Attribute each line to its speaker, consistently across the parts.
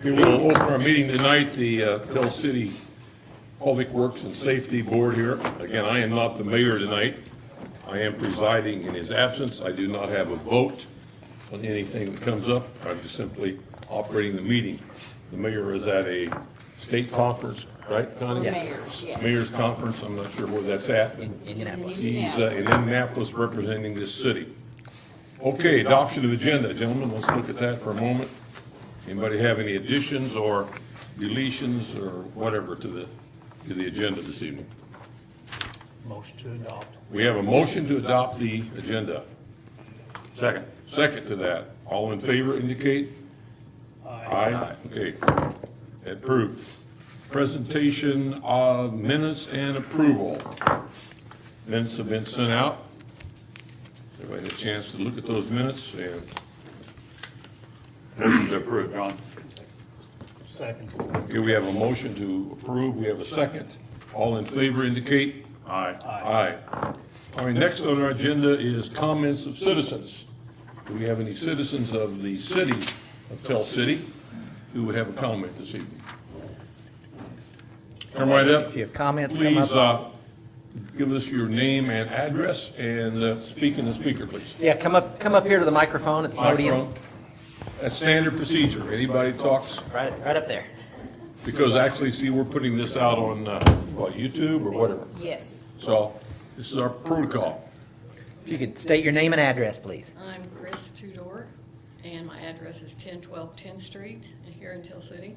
Speaker 1: We will open our meeting tonight, the Tell City Public Works and Safety Board here. Again, I am not the mayor tonight. I am presiding in his absence. I do not have a vote on anything that comes up. I'm just simply operating the meeting. The mayor is at a state conference, right, Connie?
Speaker 2: Yes.
Speaker 1: Mayor's conference. I'm not sure where that's at.
Speaker 2: Indianapolis.
Speaker 1: He's in Indianapolis representing this city. Okay, adoption of agenda. Gentlemen, let's look at that for a moment. Anybody have any additions or deletions or whatever to the agenda this evening?
Speaker 3: Motion to adopt.
Speaker 1: We have a motion to adopt the agenda. Second. Second to that. All in favor indicate? Aye. Okay. Approved. Presentation of minutes and approval. Minutes have been sent out. Everybody had a chance to look at those minutes and motion to approve. John?
Speaker 3: Second.
Speaker 1: Okay, we have a motion to approve. We have a second. All in favor indicate? Aye. Aye. All right, next on our agenda is comments of citizens. Do we have any citizens of the city of Tell City who would have a comment this evening? Come right up.
Speaker 2: If you have comments, come
Speaker 1: Please,
Speaker 2: up.
Speaker 1: give us your name and address and speak in the speaker, please.
Speaker 2: Yeah, come up here to the microphone at the podium.
Speaker 1: Microphone. That's standard procedure. Anybody talks?
Speaker 2: Right up there.
Speaker 1: Because actually, see, we're putting this out on, what, YouTube or whatever.
Speaker 4: Yes,
Speaker 1: So this is our protocol.
Speaker 2: If you could state your name and address, please.
Speaker 4: I'm Chris Tudor, and my address is 1012 10th Street here in Tell City.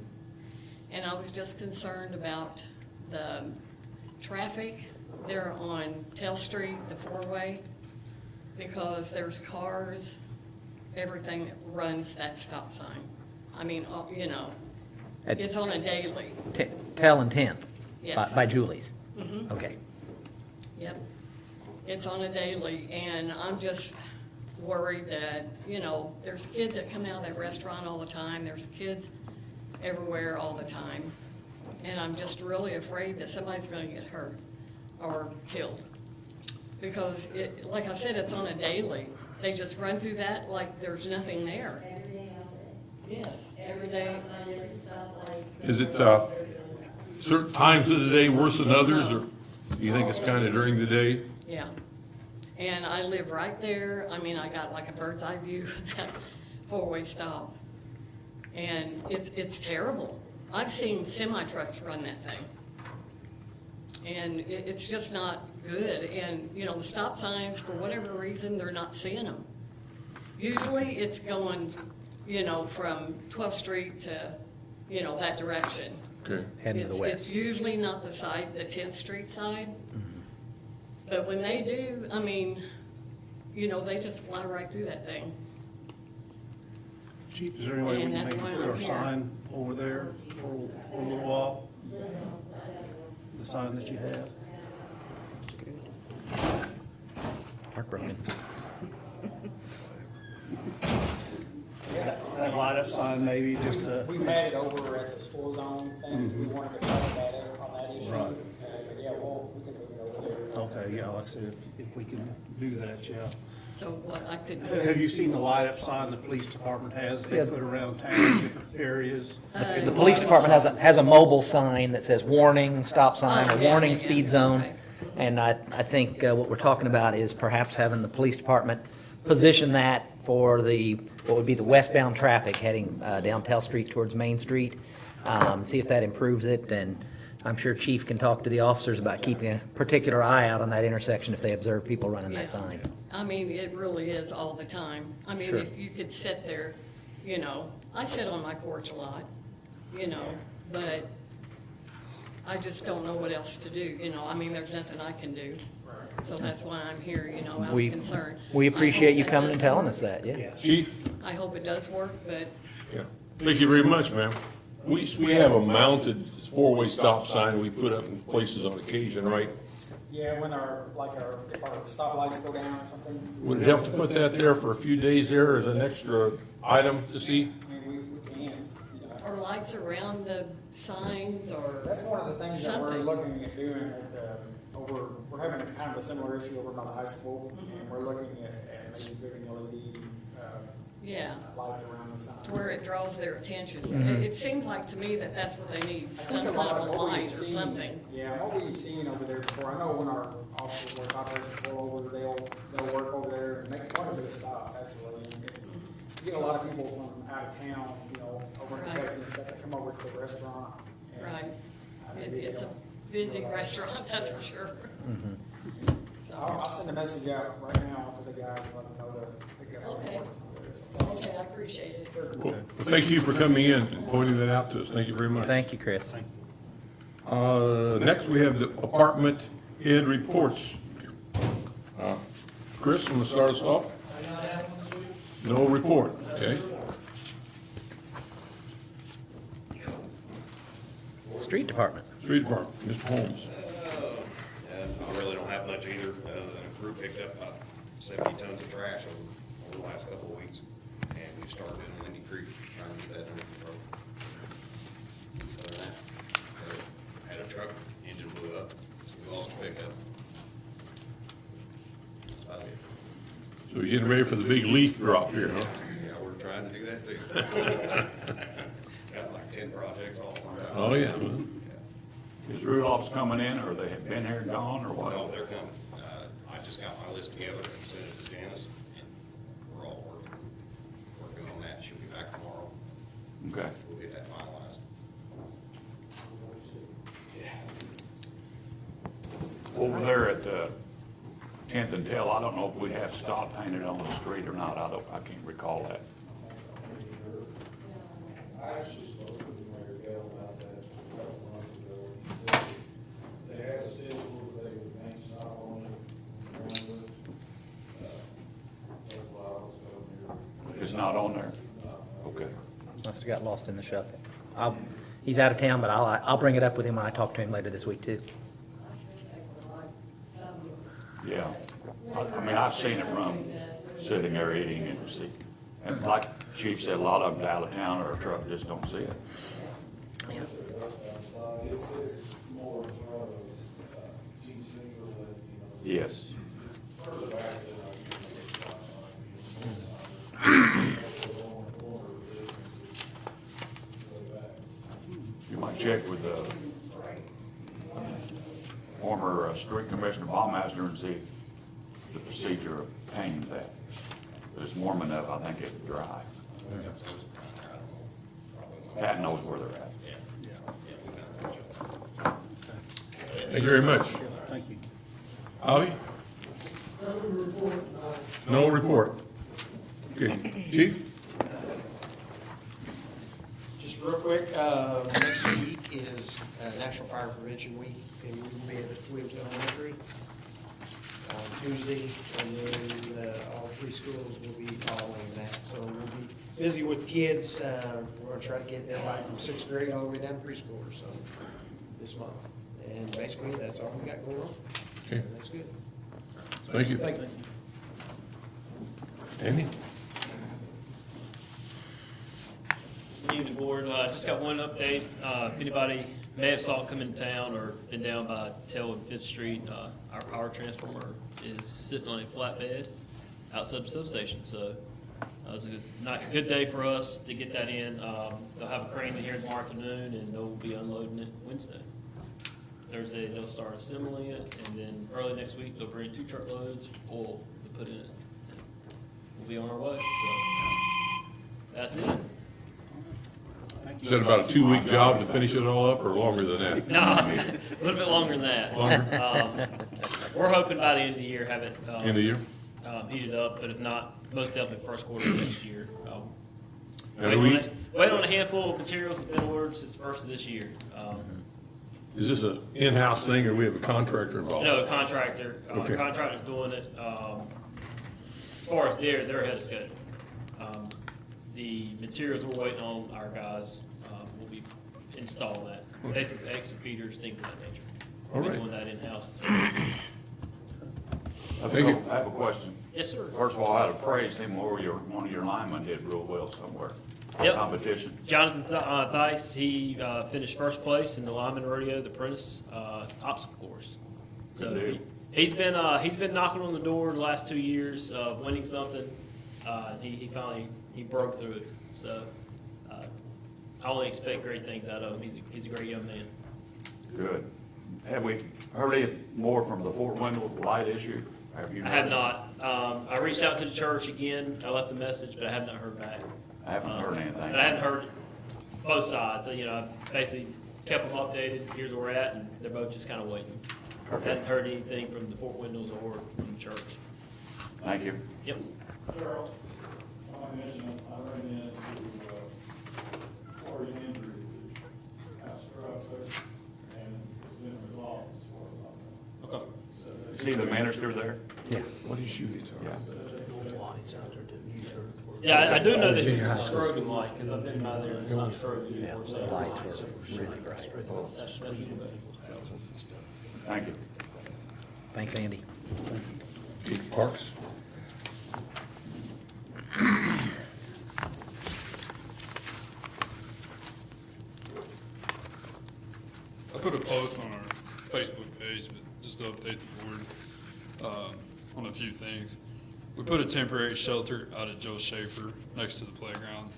Speaker 4: And I was just concerned about the traffic there on Tell Street, the four-way, because there's cars, everything that runs that stop sign. I mean, you know,
Speaker 2: At
Speaker 4: it's on a daily.
Speaker 2: Tell and 10th.
Speaker 4: Yes.
Speaker 2: By Julie's.
Speaker 4: Mhm.
Speaker 2: Okay.
Speaker 4: Yep, it's on a daily, and I'm just worried that, you know, there's kids that come out of that restaurant all the time, there's kids everywhere all the time, and I'm just really afraid that somebody's gonna get hurt or killed. Because it, like I said, it's on a daily, they just run through that like there's nothing there.
Speaker 5: Every day, all day.
Speaker 4: Yes, every day.
Speaker 5: Every stoplight.
Speaker 1: Is it certain times of the day worse than others, or do you think it's kind of during the day?
Speaker 4: Yeah, and I live right there, I mean, I got like a bird's eye view of that four-way stop. And it's terrible. I've seen semi-trucks run that thing. And it's just not good, and, you know, the stop signs, for whatever reason, they're not seeing them. Usually, it's going, you know, from 12th Street to, you know, that direction.
Speaker 1: Okay.
Speaker 2: Heading to the
Speaker 4: It's
Speaker 2: west.
Speaker 4: usually not the side, the 10th Street side. But when they do, I mean, you know, they just fly right through that thing.
Speaker 3: Chief, is there any way we
Speaker 4: And
Speaker 3: can
Speaker 4: that's
Speaker 3: maybe
Speaker 4: why
Speaker 3: put
Speaker 4: I'm
Speaker 3: our
Speaker 4: here.
Speaker 3: sign over there for a little while? The sign that you have?
Speaker 2: Heartbroken.
Speaker 3: That light up sign maybe, just to,
Speaker 6: We've had it over at the school zone things, we wanted to cover that on that issue.
Speaker 3: Right.
Speaker 6: But yeah, we can move it over there.
Speaker 3: okay, yeah, like I said, if we can do that, yeah.
Speaker 4: So what I could.
Speaker 3: Have you seen the light up sign the police department has, they
Speaker 2: Yeah.
Speaker 3: put around town in different areas?
Speaker 2: The police department has a mobile sign that says warning, stop sign,
Speaker 4: Oh,
Speaker 2: or
Speaker 4: yeah,
Speaker 2: warning
Speaker 4: yeah,
Speaker 2: speed
Speaker 4: yeah,
Speaker 2: zone.
Speaker 4: okay.
Speaker 2: And I think what we're talking about is perhaps having the police department position that for what would be the westbound traffic heading down Tell Street towards Main Street. See if that improves it, and I'm sure Chief can talk to the officers about keeping a particular eye out on that intersection if they observe people running that
Speaker 4: Yeah.
Speaker 2: sign.
Speaker 4: I mean, it really is all the time. I mean,
Speaker 2: Sure.
Speaker 4: if you could sit there, you know, I sit on my porch a lot, you know, but I just don't know what else to do, you know, I mean, there's nothing I can do. So that's why I'm here, you know, I'm
Speaker 2: We
Speaker 4: concerned.
Speaker 2: we
Speaker 4: I
Speaker 2: appreciate
Speaker 4: hope
Speaker 2: you
Speaker 4: that
Speaker 2: coming
Speaker 4: does
Speaker 2: and telling
Speaker 4: work.
Speaker 2: us that, yeah.
Speaker 1: Chief?
Speaker 4: I hope it does work, but
Speaker 1: Yeah. Thank you very much, ma'am. We have a mounted four-way stop sign we put up in places on occasion, right?
Speaker 6: Yeah, when if our stoplights go down or something.
Speaker 1: Would it help to put that there for a few days there as an extra item to see?
Speaker 6: I mean, we can, you know.
Speaker 4: or lights around the signs or
Speaker 6: That's one of the things that we're
Speaker 4: something.
Speaker 6: looking at doing we're having a kind of a similar issue over by the high school. And we're looking at maybe putting LED
Speaker 4: Yeah,
Speaker 6: lights around the sign.
Speaker 4: to where it draws their attention.
Speaker 2: Mm-hmm.
Speaker 4: It seems like to me that that's what they need,
Speaker 6: I
Speaker 4: some
Speaker 6: think a
Speaker 4: kind
Speaker 6: lot
Speaker 4: of
Speaker 6: of
Speaker 4: a
Speaker 6: what we've
Speaker 4: light or
Speaker 6: seen,
Speaker 4: something.
Speaker 6: yeah, what we've seen over there before, I know when our officers work operations pull over, they'll work over there and make quite a bit of stops, actually. And it's, you get a lot of people from out of town, you know, over in
Speaker 4: Right.
Speaker 6: Kentucky and stuff, that come over to the restaurant. and
Speaker 4: Right.
Speaker 6: I think they
Speaker 4: It's a
Speaker 6: don't
Speaker 4: busy
Speaker 6: realize-
Speaker 4: restaurant, that's for sure.
Speaker 6: I'll send a message out right now to the guys and let them know to get out.
Speaker 4: Okay. Okay, I appreciate it.
Speaker 1: Well, thank you for coming in and pointing that out to us. Thank you very much.
Speaker 2: Thank you, Chris.
Speaker 1: Next, we have the department head reports. Chris, want to start us off? No report, okay?
Speaker 2: Street Department.
Speaker 1: Street department, Mr. Holmes.
Speaker 7: I really don't have much either, other than a crew picked up about 70 tons of trash over the last couple of weeks. And we started in Lindy Creek, trying to get that under control. Other than that, had a truck, engine blew up, so we lost a pickup. That's about it.
Speaker 1: So you're getting ready for the big leaf drop here, huh?
Speaker 7: Yeah, we're trying to do that too. Got like 10 projects all lined up.
Speaker 1: Oh, yeah.
Speaker 8: Is Rudolph's coming in, or they have been here and gone, or
Speaker 7: No,
Speaker 8: what?
Speaker 7: they're coming. I just got my list together and sent it to Janice, and we're all working on that. She'll be back tomorrow.
Speaker 8: Okay.
Speaker 7: We'll get that finalized.
Speaker 8: Over there at 10th and Tail, I don't know if we have stop painted on the street or not. I can't recall that.
Speaker 9: I actually spoke with Mayor Gale about that a couple months ago. He said they had a schedule, they would paint stop on it, around it. That's why I was going here.
Speaker 8: It's not on there? Okay.
Speaker 2: Must have got lost in the shuffle. He's out of town, but I'll bring it up with him when I talk to him later this week, too.
Speaker 8: Yeah. I mean, I've seen it run, sitting there eating and see. And like Chief said, a lot of them out of town or a truck just don't see it.
Speaker 9: It's more of East Central than, you know.
Speaker 8: Yes.
Speaker 9: Further back than
Speaker 8: You might check with the former street commissioner Baumeister and see the procedure of painting that. If it's warm enough, I think it would dry.
Speaker 7: Got some around there, I don't know. Probably won't.
Speaker 8: Pat knows where they're at.
Speaker 7: Yeah, we found a bunch of them.
Speaker 1: Thank you very much.
Speaker 3: Thank you.
Speaker 1: Ollie? No report. Okay, Chief?
Speaker 10: Just real quick, next week is National Fire Prevention Week, and we will be at Williamstown Elementary on Tuesday, and then all three schools will be following that. So we'll be busy with the kids. We're gonna try to get everybody from sixth grade all the way down to preschool, so this month. And basically, that's all we got going on.
Speaker 1: Okay.
Speaker 10: That's good.
Speaker 1: Thank you.
Speaker 10: Thank you.
Speaker 1: Andy?
Speaker 11: Good evening, board. Just got one update. If anybody may have saw it come in town or been down by Tail and Fifth Street, our power transformer is sitting on a flatbed outside the substation. So it was a good day for us to get that in. They'll have a crane in here tomorrow afternoon, and they'll be unloading it Wednesday. Thursday, they'll start assembling it, and then early next week, they'll bring 2 truckloads of oil to put in it. We'll be on our way, so that's it.
Speaker 1: Is that about a 2-week job to finish it all up, or longer than that?
Speaker 11: No, it's a little bit longer than that.
Speaker 1: Longer?
Speaker 11: We're hoping by the end of the year have it
Speaker 1: End of the year?
Speaker 11: heated up, but if not, most definitely first quarter of next year.
Speaker 1: And
Speaker 11: Wait on a handful of materials that's been ordered since the first of this year.
Speaker 1: is this an in-house thing, or we have a contractor involved?
Speaker 11: No, contractor,
Speaker 1: Okay.
Speaker 11: contractor's doing it. As far as they're ahead of schedule. The materials we're waiting on, our guys will be installing that. Basically exit feeders, things of that nature.
Speaker 1: All
Speaker 11: We're
Speaker 1: right.
Speaker 11: doing that in-house.
Speaker 1: Thank you.
Speaker 8: I have a question.
Speaker 11: Yes, sir.
Speaker 8: First of all, I had to praise him, or one of your linemen did real well somewhere.
Speaker 11: Yep.
Speaker 8: Competition.
Speaker 11: Jonathan Thice, he finished first place in the lineman rodeo, the apprentice obstacle course. So
Speaker 8: Good deal.
Speaker 11: he's been knocking on the door the last 2 years of winning something. He finally he broke through it. So I only expect great things out of him. He's a great young man.
Speaker 8: Good. Have we heard any more from the Fort Wendell light issue? You
Speaker 11: I have
Speaker 8: heard?
Speaker 11: not. I reached out to the church again. I left a message, but I have not heard back.
Speaker 8: I haven't heard anything.
Speaker 11: But I haven't heard both sides. So, I basically kept them updated. Here's where we're at, and they're both just kind of waiting. I haven't heard anything from the Fort Windows or from the church.
Speaker 8: Thank you.
Speaker 11: Yep.
Speaker 9: Carol, I mentioned, I ran into, Corey Andrews, pastor up there, and it's been resolved as far as I know.
Speaker 11: Okay.
Speaker 9: So
Speaker 8: Is he the minister there?
Speaker 2: Yeah.
Speaker 1: What issue are you talking about?
Speaker 11: Yeah, I do know that it's a strobing light, because I've been by there and it's not strobing
Speaker 2: Yeah,
Speaker 11: anymore.
Speaker 2: the
Speaker 11: So
Speaker 2: lights were really bright.
Speaker 11: that's even better.
Speaker 8: Thank you.
Speaker 2: Thanks, Andy.
Speaker 1: Okay, Parks?
Speaker 12: I put a post on our Facebook page, but just to update the board on a few things. We put a temporary shelter out at Joe Schaefer next to the playground.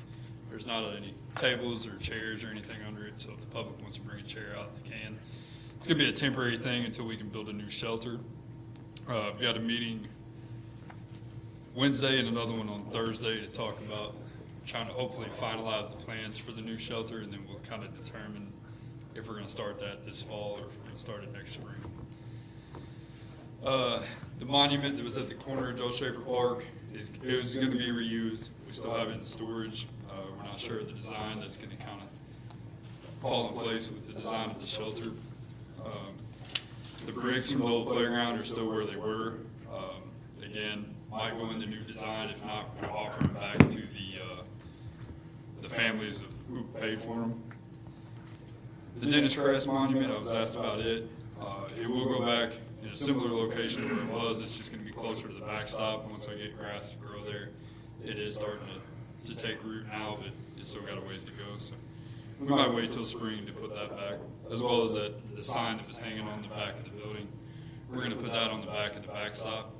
Speaker 12: There's not any tables or chairs or anything under it, so if the public wants to bring a chair out, they can. It's gonna be a temporary thing until we can build a new shelter. We got a meeting Wednesday and another one on Thursday to talk about trying to hopefully finalize the plans for the new shelter, and then we'll kind of determine if we're gonna start that this fall or if we're gonna start it next spring. The monument that was at the corner of Joe Schaefer Park it was gonna be reused. We still have it in storage. We're not sure of the design. That's gonna kind of fall in place with the design of the shelter. The bricks from the old playground are still where they were. Again, might go in the new design. If not, we'll offer them back to the families who paid for them. The Dennis Crest Monument, I was asked about it. It will go back in a similar location to where it was. It's just gonna be closer to the backstop once I get grass to grow there. It is starting to take root now, but it's still got a ways to go, so. We might wait till spring to put that back, as well as the sign that was hanging on the back of the building. We're gonna put that on the back of the backstop.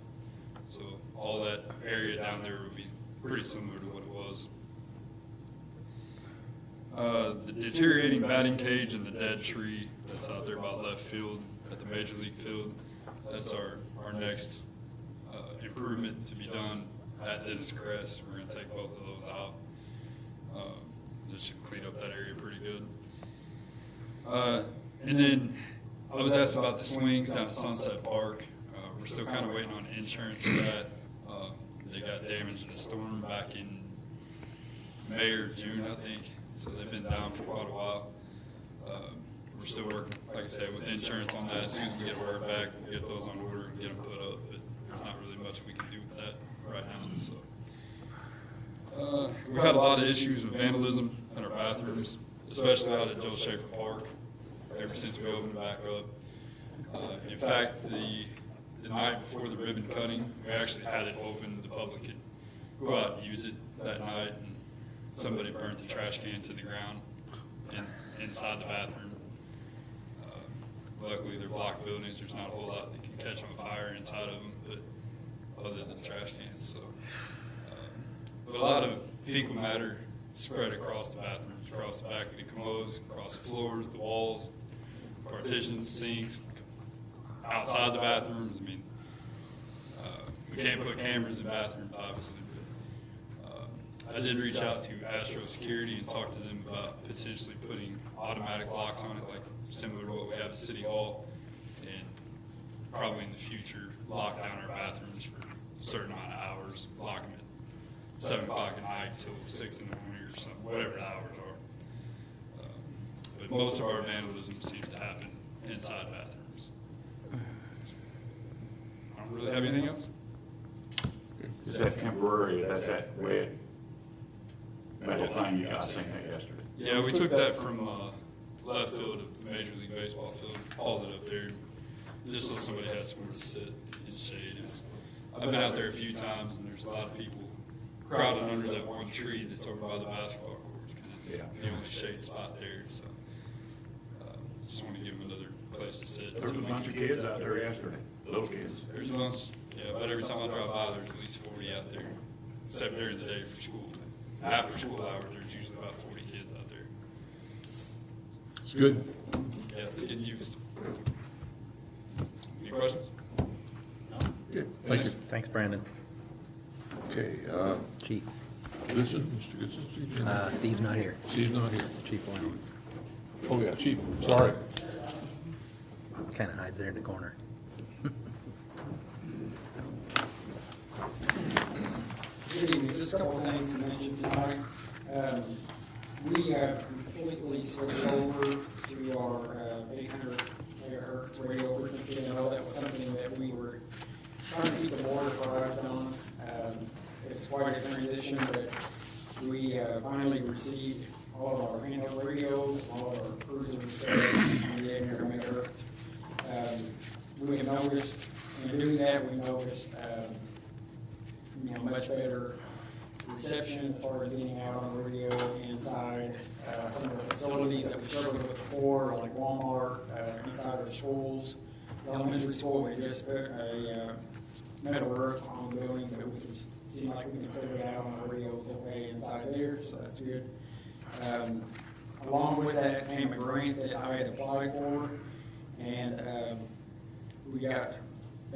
Speaker 12: So all that area down there will be pretty similar to what it was. The deteriorating batting cage and the dead tree that's out there by left field at the Major League field, that's our next improvement to be done at Dennis Crest. We're gonna take both of those out. This should clean up that area pretty good. And then I was asked about the swings down at Sunset Park. We're still kind of waiting on insurance for that. They got damaged in a storm back in May or June, I think. So they've been down for quite a while. We're still working, like I said, with insurance on that. As soon as we get word back, we'll get those on order and get them put up. But there's not really much we can do with that right now, so. We've had a lot of issues with vandalism in our bathrooms, especially out at Joe Schaefer Park, ever since we opened it back up. In fact, the night before the ribbon cutting, we actually had it open. The public could go out and use it that night, and somebody burnt the trash can to the ground inside the bathroom. Luckily, they're block buildings. There's not a whole lot that can catch on fire inside of them, but other than trash cans, so. But a lot of fecal matter spread across the bathrooms, across the back of the commodes, across the floors, the walls, partitions, sinks, outside the bathrooms. I mean, we can't put cameras in bathrooms, obviously, but I did reach out to Astro Security and talk to them about potentially putting automatic locks on it, like similar to what we have at City Hall, and probably in the future lock down our bathrooms for a certain amount of hours, lock them at 7 o'clock at night till 6 in the morning or something, whatever the hours are. But most of our vandalism seems to happen inside bathrooms. I don't really have anything else.
Speaker 8: Is that temporary? That's that red metal thing you got seen that yesterday?
Speaker 12: Yeah, we took that from left field of the Major League Baseball field, hauled it up there, just so somebody had somewhere to sit in shade. I've been out there a few times, and there's a lot of people crowded under that one tree that's over by the basketball courts, because it's the only shade spot there, so. Just want to give them another place to sit.
Speaker 8: There was a bunch of kids out there yesterday, little kids.
Speaker 12: There's a bunch, yeah, but every time I drive by, there's at least 40 out there, except during the day for school. after school hours, there's usually about 40 kids out there.
Speaker 1: It's good.
Speaker 12: Yeah, it's getting used. Any questions?
Speaker 1: Okay, thank you.
Speaker 2: Thanks, Brandon.
Speaker 1: Okay,
Speaker 2: Chief.
Speaker 1: Goodson, Mr. Goodson.
Speaker 2: Steve's not here.
Speaker 1: Steve's not here.
Speaker 2: Chief Lown.
Speaker 1: Oh, yeah, Chief, sorry.
Speaker 2: Kind of hides there in the corner.
Speaker 6: Good evening. Just a couple of things to mention tonight. We have completely switched over to our 800 megahertz radio frequency. I know that was something that we were trying to keep the board apprised on. It's quite a transition, but we finally received all of our handheld radios, all of our cruisers set on the 800 megahertz. We have noticed, in doing that, we noticed much better reception as far as getting out on the radio inside some of the facilities that we struggled with before, like Walmart, inside our schools. The elementary school, we just put a metal roof on the building, but we can seem like we can still get out on the radios okay inside there, so that's good. Along with that came a grant that I had applied for, and we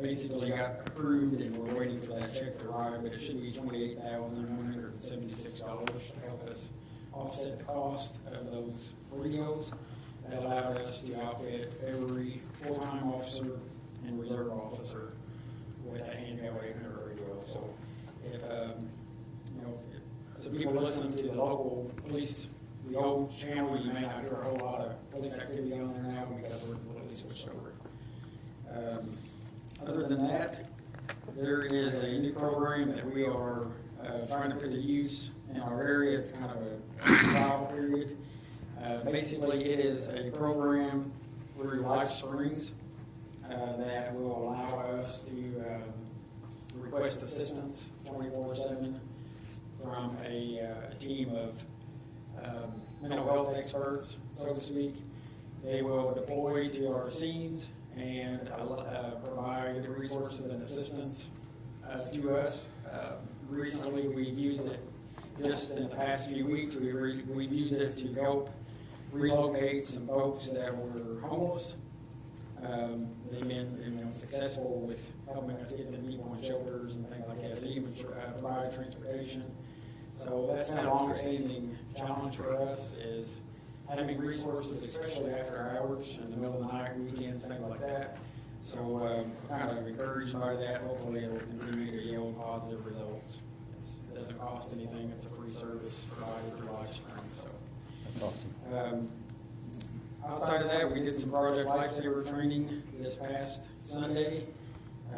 Speaker 6: basically got approved, and we're waiting for that check to arrive, but it should be $28,176 to help us offset the cost of those radios. That allowed us to outfit every full-time officer and reserve officer with a handheld 800 radio. So if, some people listen to the local police, the old channel, you may not hear a whole lot of police activity on there now because we're completely switched over. Other than that, there is a new program that we are trying to put to use in our area. It's kind of a trial period. Basically, it is a program through Life Springs that will allow us to request assistance 24/7 from a team of mental health experts, so to speak. They will deploy to our scenes and provide resources and assistance to us. Recently, we've used it just in the past few weeks. We've used it to help relocate some folks that were homeless. They've been successful with helping us get them people in shelters and things like that. They even provide transportation. So that's kind of a long-standing challenge for us is having resources, especially after hours, in the middle of the night, weekends, things like that. So kind of encouraged by that. Hopefully it will continue to yield positive results. It doesn't cost anything. It's a free service provided through Life Springs. So
Speaker 2: That's awesome.
Speaker 6: Outside of that, we did some Project Lifesaver training this past Sunday.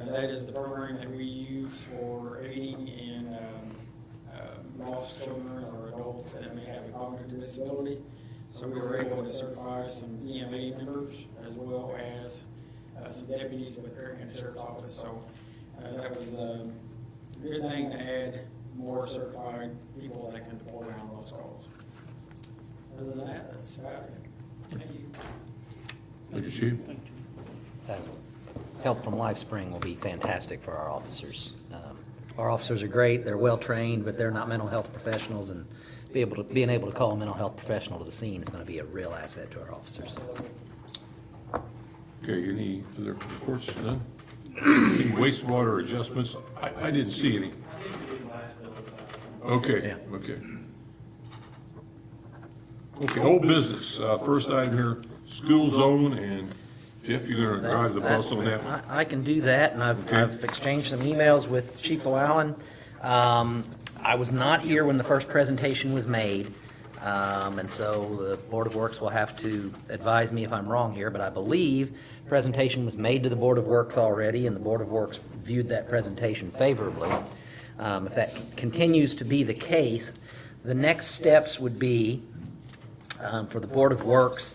Speaker 6: That is the program that we use for aiding in lost children or adults that may have a cognitive disability. So we were able to certify some EMA members as well as some deputies with Perry County Sheriff's Office. So that was a good thing to add more certified people that can deploy on those calls. Other than that, that's about it. Thank you.
Speaker 1: Thank you, Chief.
Speaker 2: Help from LifeSpring will be fantastic for our officers. Our officers are great, they're well-trained, but they're not mental health professionals, and being able to call a mental health professional to the scene is going to be a real asset to our officers.
Speaker 1: Okay, any other reports? None? Any wastewater adjustments? I didn't see any. Okay,
Speaker 2: Yeah.
Speaker 1: okay. Okay, old business. First item here, school zone, and Jeff, you're gonna drive the bus on that one?
Speaker 2: I can do that, and
Speaker 1: Okay.
Speaker 2: I've exchanged some emails with Chief O'Allen. I was not here when the first presentation was made, and so the Board of Works will have to advise me if I'm wrong here, but I believe presentation was made to the Board of Works already, and the Board of Works viewed that presentation favorably. If that continues to be the case, the next steps would be for the Board of Works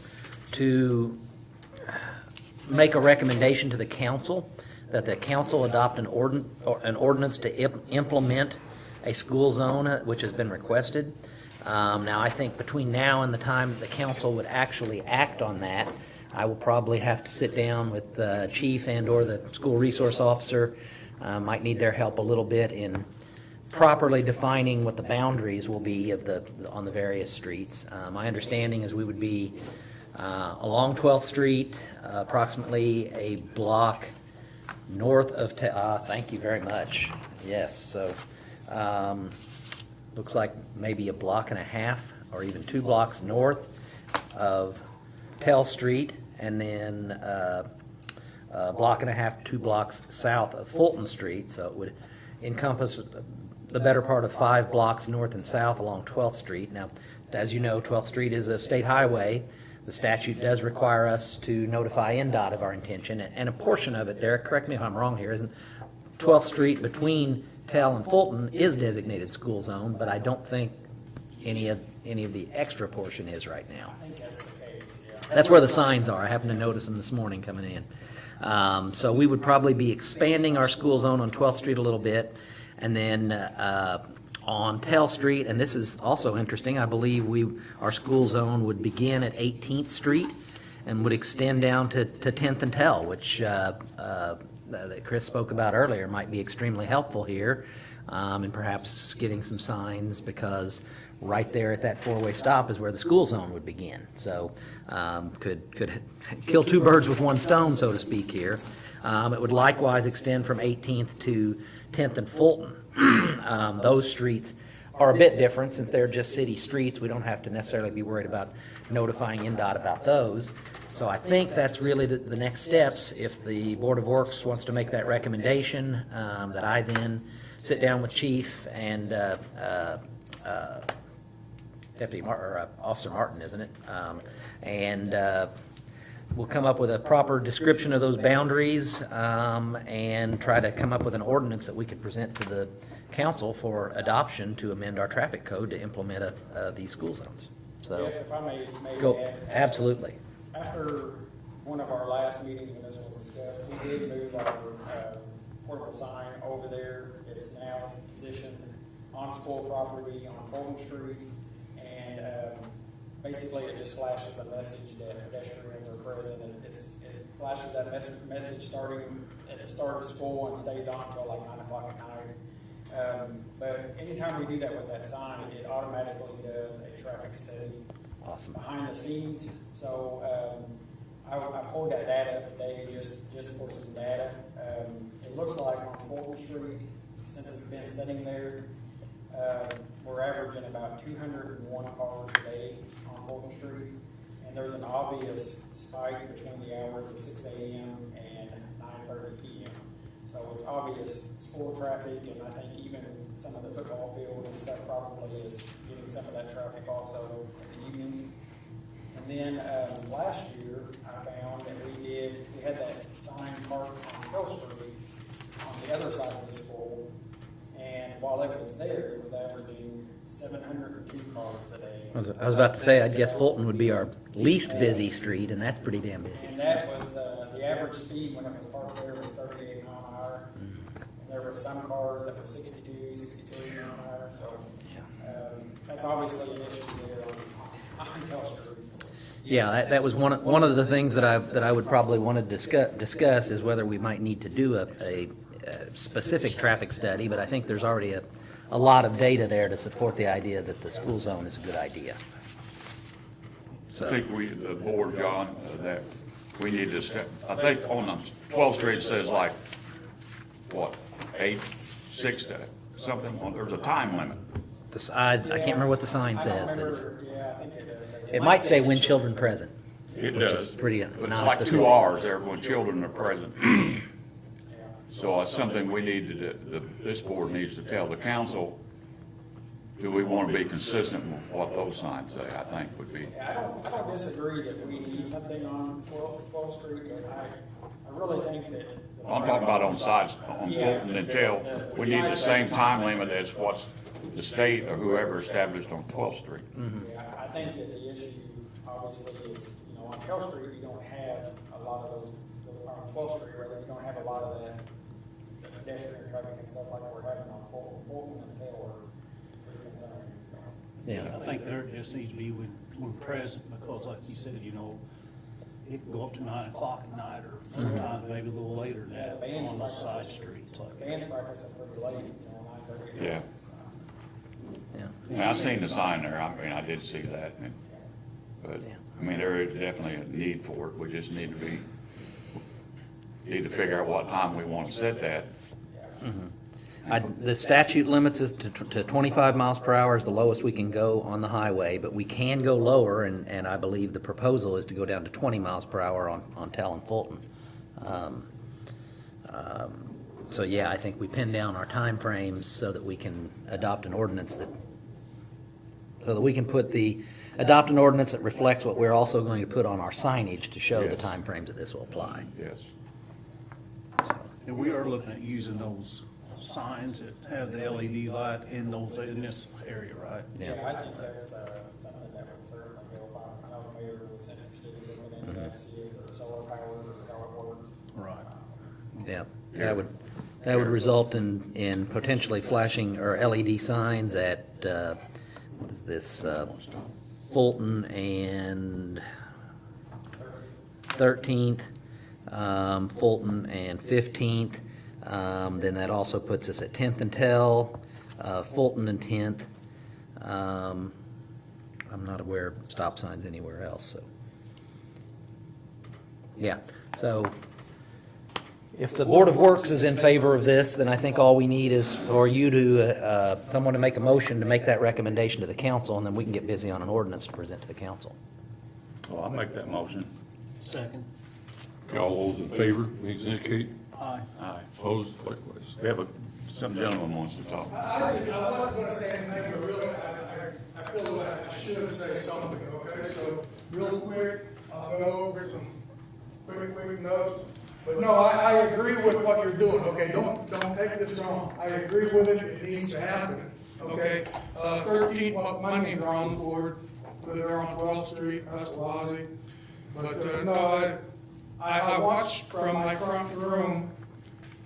Speaker 2: to make a recommendation to the council that the council adopt an ordinance to implement a school zone, which has been requested. Now, I think between now and the time that the council would actually act on that, I will probably have to sit down with the chief and/or the school resource officer. Might need their help a little bit in properly defining what the boundaries will be of on the various streets. My understanding is we would be along 12th Street, approximately a block north of, thank you very much. Yes, so looks like maybe a block and a half or even 2 blocks north of Tell Street, and then a block and a half, 2 blocks south of Fulton Street. So it would encompass the better part of 5 blocks north and south along 12th Street. Now, as you know, 12th Street is a state highway. The statute does require us to notify NDOT of our intention, and a portion of it, Derek, correct me if I'm wrong here, isn't 12th Street between Tell and Fulton is designated school zone, but I don't think any of the extra portion is right now.
Speaker 6: I think that's the case, yeah.
Speaker 2: That's where the signs are. I happened to notice them this morning coming in. So we would probably be expanding our school zone on 12th Street a little bit, and then on Tell Street, and this is also interesting, I believe our school zone would begin at 18th Street and would extend down to 10th and Tell, which that Chris spoke about earlier might be extremely helpful here, and perhaps getting some signs, because right there at that 4-way stop is where the school zone would begin. So could kill 2 birds with 1 stone, so to speak here. It would likewise extend from 18th to 10th and Fulton. Those streets are a bit different since they're just city streets. We don't have to necessarily be worried about notifying NDOT about those. So I think that's really the next steps. If the Board of Works wants to make that recommendation, that I then sit down with Chief and Officer Martin, isn't it? And we'll come up with a proper description of those boundaries, and try to come up with an ordinance that we could present to the council for adoption to amend our traffic code to implement these school zones. So,
Speaker 6: If I may
Speaker 2: go,
Speaker 6: add.
Speaker 2: absolutely.
Speaker 6: After one of our last meetings when this was discussed, we did move our portable sign over there. It's now positioned on school property on Fulton Street, and basically it just flashes a message that pedestrians are present, and it flashes that message starting at the start of school and stays on until like 9 o'clock at night. But anytime we do that with that sign, it automatically does a traffic study
Speaker 2: Awesome.
Speaker 6: behind the scenes. So I pulled that data up today just for some data. It looks like on Fulton Street, since it's been sitting there, we're averaging about 201 cars a day on Fulton Street. And there's an obvious spike between the hours of 6 a.m. and 9:30 p.m. So it's obvious school traffic, and I think even some of the football field and stuff probably is getting some of that traffic also in the evenings. And then last year, I found that we had that sign parked on Hill Street on the other side of the school, and while it was there, it was averaging 702 cars a day.
Speaker 2: I was about to say, I'd guess Fulton would be our least busy street, and that's pretty damn busy.
Speaker 6: And that was, the average speed when it was parked there was 38 mile an hour. And there were some cars that were 62, 63 mile an hour, so that's obviously an issue there on Hill Street.
Speaker 2: Yeah, that was one of the things that I would probably want to discuss is whether we might need to do a specific traffic study, but I think there's already a lot of data there to support the idea that the school zone is a good idea.
Speaker 8: I think the board, John, that we need to step, I think on the 12th Street it says like, what, 8, 6 to something, there's a time limit.
Speaker 2: I can't remember what the sign
Speaker 6: I don't
Speaker 2: says, but
Speaker 6: remember, yeah, I think it does say.
Speaker 2: it might say when children present.
Speaker 8: It
Speaker 2: Which
Speaker 8: does.
Speaker 2: is pretty
Speaker 8: It's like
Speaker 2: non-specific.
Speaker 8: 2 hours there when children are present. So it's something we need to, this board needs to tell the council, do we want to be consistent with what those signs say, I think would be.
Speaker 6: Yeah, I don't disagree that we need something on 12th Street, but I really think that.
Speaker 8: I'm talking about on sides, on Fulton and Tell, we need the same time limit as what's the state or whoever established on 12th Street.
Speaker 6: Yeah, I think that the issue obviously is, on Tell Street, you don't have a lot of those, on 12th Street, rather, you don't have a lot of that pedestrian traffic and stuff like we're having on Fulton and Tell are pretty concerning.
Speaker 2: Yeah.
Speaker 3: I think there just needs to be when present, because like you said, it can go up to 9 o'clock at night, or sometimes maybe a little later than
Speaker 6: Yeah,
Speaker 3: that
Speaker 6: the band's
Speaker 3: on the
Speaker 6: practice
Speaker 3: side
Speaker 6: is-
Speaker 3: streets like
Speaker 6: Band's
Speaker 3: that.
Speaker 6: practice is pretty late, 9:30
Speaker 8: Yeah.
Speaker 2: Yeah.
Speaker 8: And I seen the sign there, I mean, I did see that, but, I mean, there is definitely a need for it, we just need to figure out what time we want to set that.
Speaker 2: The statute limits us to 25 miles per hour is the lowest we can go on the highway, but we can go lower, and I believe the proposal is to go down to 20 miles per hour on Tell and Fulton. So yeah, I think we pin down our timeframes so that we can adopt an ordinance so that we can adopt an ordinance that reflects what we're also going to put on our signage to show the
Speaker 8: Yes.
Speaker 2: timeframes that this will apply.
Speaker 8: Yes.
Speaker 3: And we are looking at using those signs that have the LED light in this area, right?
Speaker 2: Yeah.
Speaker 6: I think that's something that would certainly help. I know the mayor was interested in looking into that, see if they're solar powered or how it works.
Speaker 3: Right.
Speaker 2: Yeah, that would result in potentially flashing or LED signs at, what is this, Fulton and 13th, Fulton and 15th. Then that also puts us at 10th and Tell, Fulton and 10th. I'm not aware of stop signs anywhere else, so. Yeah, so if the Board of Works is in favor of this, then I think all we need is for you to, someone to make a motion to make that recommendation to the council, and then we can get busy on an ordinance to present to the council.
Speaker 8: Well, I'll make that motion.
Speaker 3: Second.
Speaker 1: Okay, all those in favor, please indicate.
Speaker 3: Aye.
Speaker 8: Aye.
Speaker 1: Opposed, likewise.
Speaker 8: We have some gentleman wants to talk.
Speaker 9: I wasn't gonna say anything, but really, I feel like I should say something, okay? So, real quick, I'll go over some quick notes. But no, I agree with what you're doing, okay? Don't take this wrong. I agree with it, it needs to happen, okay? 13, well, my name's Ron Ford, live there on 12th Street, Escalante. But, no, I watched from my front room,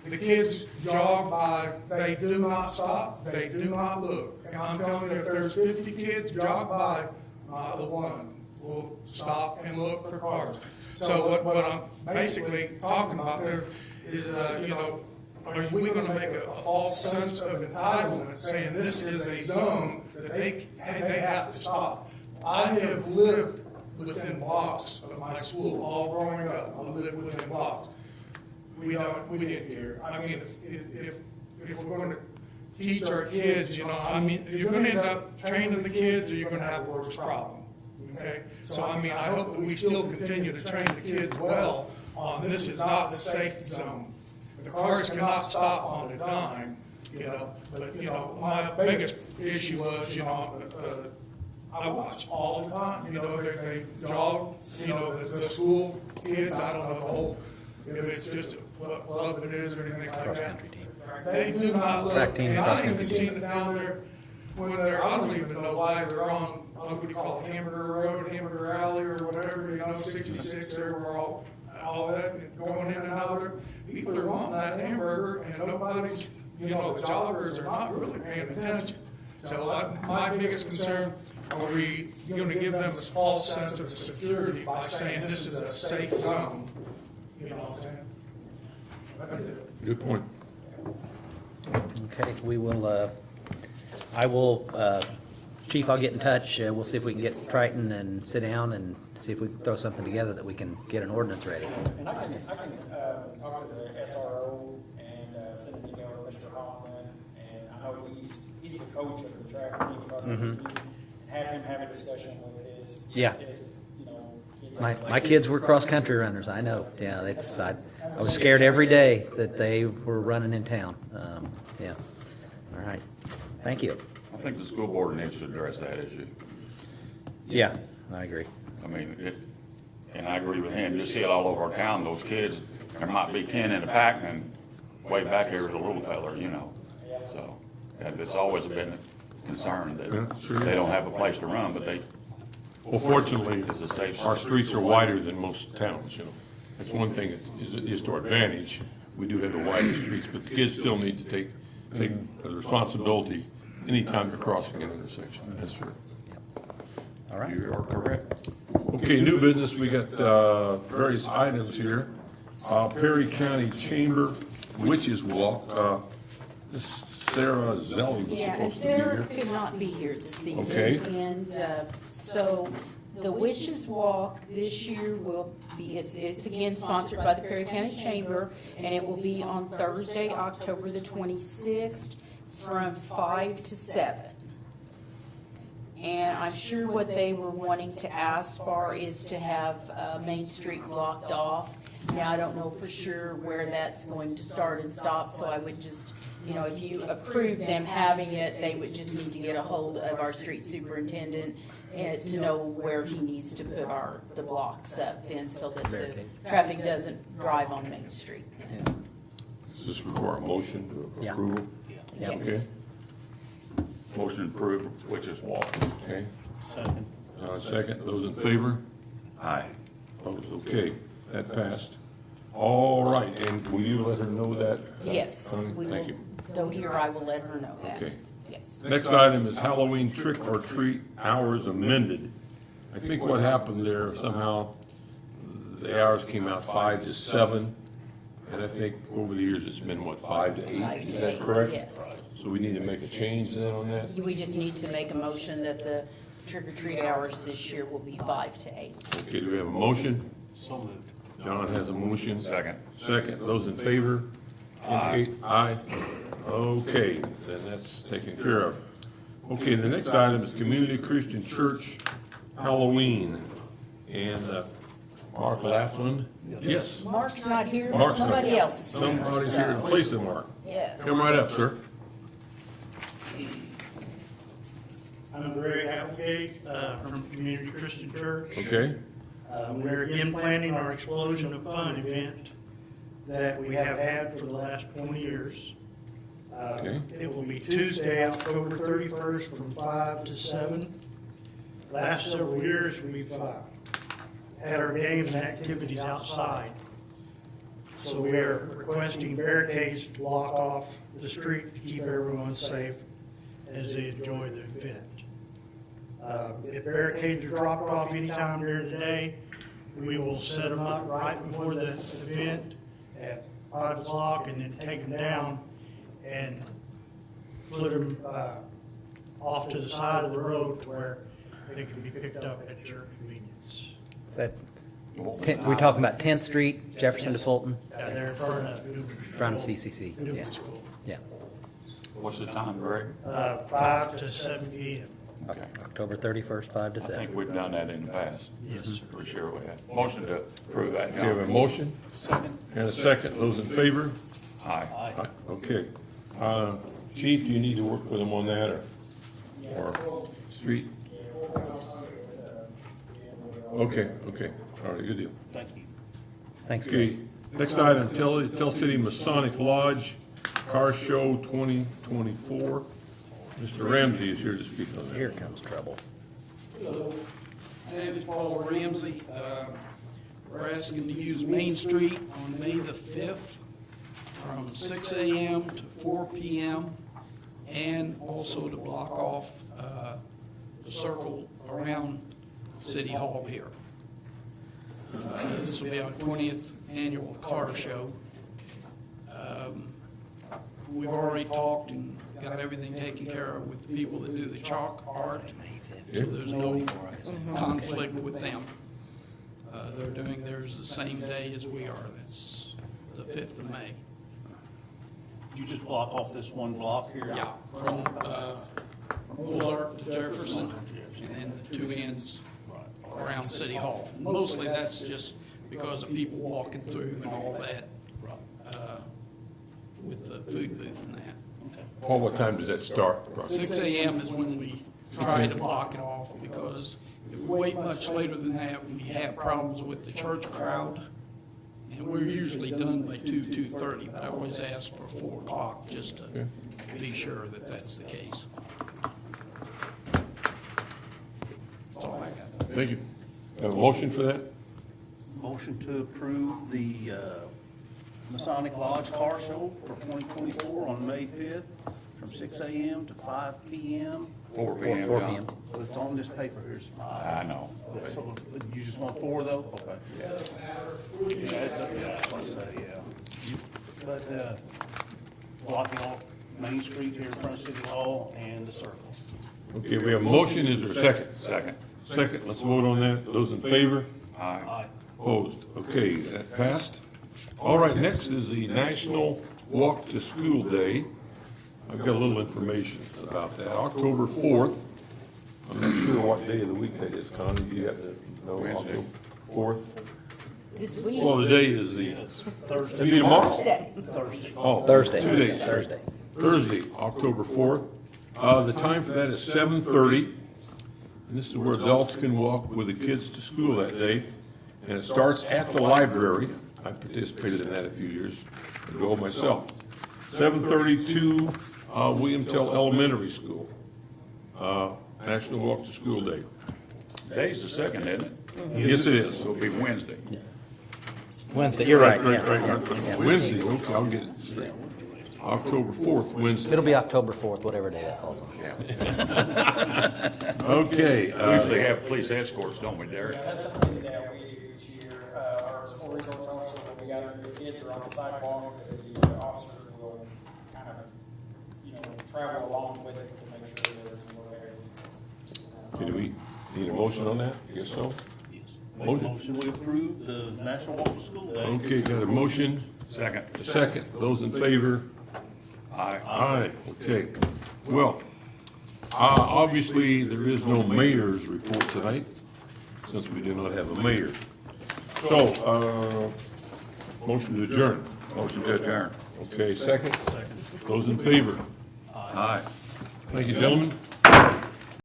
Speaker 9: the kids jog by, they do not stop, they do not look. And I'm telling you, if there's 50 kids jog by, not the one will stop and look for cars. So what I'm basically talking about there is, are we gonna make a false sense of entitlement, saying this is a zone that they have to stop? I have lived within blocks of my school all growing up. I lived within blocks. We didn't care. I mean, if we're going to teach our kids, you're going to end up training the kids, or you're going to have a worse problem. Okay? So, I hope that we still continue to train the kids well on this is not the safe zone. The cars cannot stop on a dime, But, my biggest issue was, I watch all the time, they jog, the school kids, I don't know the whole, if it's just what club it is or anything like that.
Speaker 2: Cross-country team.
Speaker 9: They do not look,
Speaker 2: Track team,
Speaker 9: and I
Speaker 2: cross-country
Speaker 9: even
Speaker 2: team.
Speaker 9: seen it down there when they're, I don't even know why they're on, what do you call it, Hamburger Road, Hamburger Alley or whatever, 66 there, where all that, going in and out there. People are wanting that hamburger and nobody's, the joggers are not really paying attention. So my biggest concern, are we gonna give them this false sense of security by saying this is a safe zone? You know what I'm saying? That's it.
Speaker 1: Good point.
Speaker 2: Okay, we will, Chief, I'll get in touch, we'll see if we can get Triton and sit down and see if we can throw something together that we can get an ordinance ready.
Speaker 6: And I can talk to the SRO and send an email to Mr. Hoffman, and I know he's the coach of the track team, and have him have a discussion with his.
Speaker 2: Yeah. My kids were cross-country runners, I know, yeah, I was scared every day that they were running in town, yeah. All right, thank you.
Speaker 8: I think the school board needs to address that issue.
Speaker 2: Yeah, I agree.
Speaker 8: I mean, and I agree with him, you see it all over our town, those kids, there might be 10 in a pack, and way back here is a little feller, So, it's always been a concern
Speaker 1: Yeah,
Speaker 8: that
Speaker 1: sure
Speaker 8: they
Speaker 1: is.
Speaker 8: don't have a place to run, but
Speaker 1: Well, fortunately,
Speaker 8: It's a safe-
Speaker 1: our streets are wider than most towns, That's one thing that is to our advantage. We do have the widest streets, but the kids still need to take the responsibility anytime they're crossing an intersection. That's true.
Speaker 2: All right.
Speaker 8: you are correct.
Speaker 1: Okay, new business, we got various items here. Perry County Chamber Witches Walk. This Sarah Zelli was
Speaker 13: Yeah, and
Speaker 1: supposed to be
Speaker 13: Sarah
Speaker 1: here.
Speaker 13: could not be here this evening.
Speaker 1: Okay.
Speaker 13: And so the Witches Walk this year will be, it's again sponsored by the Perry County Chamber, and it will be on Thursday, October the 26th, from 5 to 7. And I'm sure what they were wanting to ask for is to have Main Street blocked off. Now, I don't know for sure where that's going to start and stop, so I would just, you know, if you approve them having it, they would just need to get a hold of our street superintendent to know where he needs to put the blocks up then, so that the traffic doesn't drive on Main Street.
Speaker 1: Does this require a motion to
Speaker 2: Yeah.
Speaker 1: approval?
Speaker 2: Yeah.
Speaker 1: Okay,
Speaker 8: Motion approved, which is walk.
Speaker 1: okay.
Speaker 3: Second.
Speaker 1: Second, those in favor? Aye. Opposed, okay, that passed. All right, and will you let her know that?
Speaker 13: Yes,
Speaker 1: Connie?
Speaker 13: we
Speaker 1: Thank
Speaker 13: will,
Speaker 1: you.
Speaker 13: Dodie or I will let her know that.
Speaker 1: Okay.
Speaker 13: Yes.
Speaker 1: Next item is Halloween trick or treat hours amended. I think what happened there, somehow, the hours came out 5 to 7, and I think over the years, it's been, what, 5 to 8?
Speaker 13: 5 to
Speaker 1: Is that
Speaker 13: 8,
Speaker 1: correct?
Speaker 13: yes.
Speaker 1: So we need to make a change then on that?
Speaker 13: We just need to make a motion that the trick or treat hours this year will be 5 to 8.
Speaker 1: Okay, do we have a motion?
Speaker 3: So moved.
Speaker 1: John has a motion.
Speaker 8: Second.
Speaker 1: Second, those in favor? Indicate aye. Okay, then that's taken care of. Okay, the next item is Community Christian Church Halloween. And Mark Laughlin? Yes.
Speaker 13: Mark's not here, but
Speaker 1: Mark's not
Speaker 13: somebody
Speaker 1: here.
Speaker 13: else is here.
Speaker 1: Somebody's here in place of Mark.
Speaker 13: Yes.
Speaker 1: Come right up, sir.
Speaker 14: I'm Greg Applegate from Community Christian Church.
Speaker 1: Okay,
Speaker 14: We're again planning our Explosion of Fun event that we have had for the last 20 years.
Speaker 1: Okay.
Speaker 14: It will be Tuesday, October 31st from 5 to 7. Last several years, we've had our games and activities outside. So we are requesting barricades to block off the street to keep everyone safe as they enjoy the event. If barricades are dropped off anytime during the day, we will set them up right before the event at 5 o'clock and then take them down and put them off to the side of the road to where they can be picked up at your convenience.
Speaker 2: Is that, we're talking about 10th Street, Jefferson to Fulton,
Speaker 14: There in front of Newman.
Speaker 2: front of CCC. Yeah,
Speaker 14: Newman School.
Speaker 2: yeah.
Speaker 8: What's the time, Greg?
Speaker 14: 5 to 7 p.m.
Speaker 8: Okay.
Speaker 2: October 31st, 5 to
Speaker 8: I
Speaker 2: 7.
Speaker 8: think we've done that in the past.
Speaker 14: Yes, sir.
Speaker 8: For sure we have. Motion to approve that,
Speaker 1: do you have a
Speaker 8: John.
Speaker 1: motion?
Speaker 3: Second.
Speaker 1: And a second, those in favor?
Speaker 8: Aye.
Speaker 1: Aye. Okay. Chief, do you need to work with them on that, or street? Okay, okay, all right, good deal.
Speaker 3: Thank you.
Speaker 2: Thanks,
Speaker 1: Okay,
Speaker 2: Greg.
Speaker 1: next item, Tell City Masonic Lodge Car Show 2024. Mr. Ramsey is here to speak on that.
Speaker 2: Here comes trouble.
Speaker 10: Hello, my name is Paul Ramsey. We're asking to use Main Street on May the 5th from 6 a.m. to 4 p.m. and also to block off the circle around City Hall here. This will be our 20th annual car show. We've already talked and got everything taken care of with the people that do the chalk art, so there's no conflict with them. They're doing theirs the same day as we are. That's the 5th of May.
Speaker 3: You just block off this one block here?
Speaker 10: Yeah, from Ozark to Jefferson, and then the two ends around City Hall. Mostly that's just because of people walking through and all that, with the food booth and that.
Speaker 1: Paul, what time does that start?
Speaker 10: 6 a.m. is when we try to block it off, because if we wait much later than that, we have problems with the church crowd. And we're usually done by 2:30, but I always ask for 4 o'clock just to be sure that that's the case. That's all I got.
Speaker 1: Thank you. Have a motion for that?
Speaker 3: Motion to approve the Masonic Lodge Car Show for 2024 on May 5th from 6 a.m. to 5 p.m.
Speaker 8: 4 p.m.
Speaker 2: 4
Speaker 8: John.
Speaker 2: p.m.
Speaker 3: Well, it's on this paper here, it's 5.
Speaker 8: I know.
Speaker 3: So, you just want 4 though? Okay. Yeah, that's what I say, yeah. But blocking off Main Street here in front of City Hall and the circle.
Speaker 1: Okay, we have a motion, is there a second?
Speaker 8: Second.
Speaker 1: Second, let's vote on that. Those in favor?
Speaker 8: Aye.
Speaker 3: Aye.
Speaker 1: Opposed? Okay, that passed. All right, next is the National Walk to School Day. I've got a little information about that. October 4th. I'm not sure what day of the week that is, Connie. Do you have to know?
Speaker 8: Wednesday.
Speaker 1: October 4th?
Speaker 13: This week.
Speaker 1: Well, the day is the,
Speaker 3: Thursday.
Speaker 1: you mean tomorrow?
Speaker 13: Thursday.
Speaker 3: Thursday.
Speaker 1: Oh,
Speaker 2: Thursday.
Speaker 1: 2 days.
Speaker 2: Thursday.
Speaker 1: Thursday, October 4th. The time for that is 7:30. And this is where adults can walk with the kids to school that day. And it starts at the library. I participated in that a few years ago myself. 7:30 to William Tell Elementary School. National Walk to School Day.
Speaker 8: Today's the second, isn't it?
Speaker 1: Yes, it is.
Speaker 8: It'll be Wednesday.
Speaker 2: Wednesday, you're right,
Speaker 1: Right,
Speaker 2: yeah,
Speaker 1: right,
Speaker 2: yeah.
Speaker 1: right. Wednesday, okay, I'll get it straight. October 4th, Wednesday.
Speaker 2: It'll be October 4th, whatever day that falls on.
Speaker 1: Okay.
Speaker 8: We usually have police escorts, don't we, Derek?
Speaker 6: Yeah, that's something that we do each year. Our school resource officer, when we got the kids are on the sidewalk, the officers will kind of, travel along with it to make sure that it's more
Speaker 1: Okay, do we need a motion on that? Yes, so?
Speaker 3: Make a motion, we approve the National Walk to School Day.
Speaker 1: Okay, got a motion,
Speaker 8: Second.
Speaker 1: a second. Those in favor?
Speaker 8: Aye.
Speaker 1: Aye, okay. Well, obviously, there is no mayor's report tonight, since we do not have a mayor. So, motion to adjourn.
Speaker 8: Motion to adjourn.
Speaker 1: Okay, second? Those in favor?
Speaker 8: Aye.
Speaker 1: Thank you, gentlemen.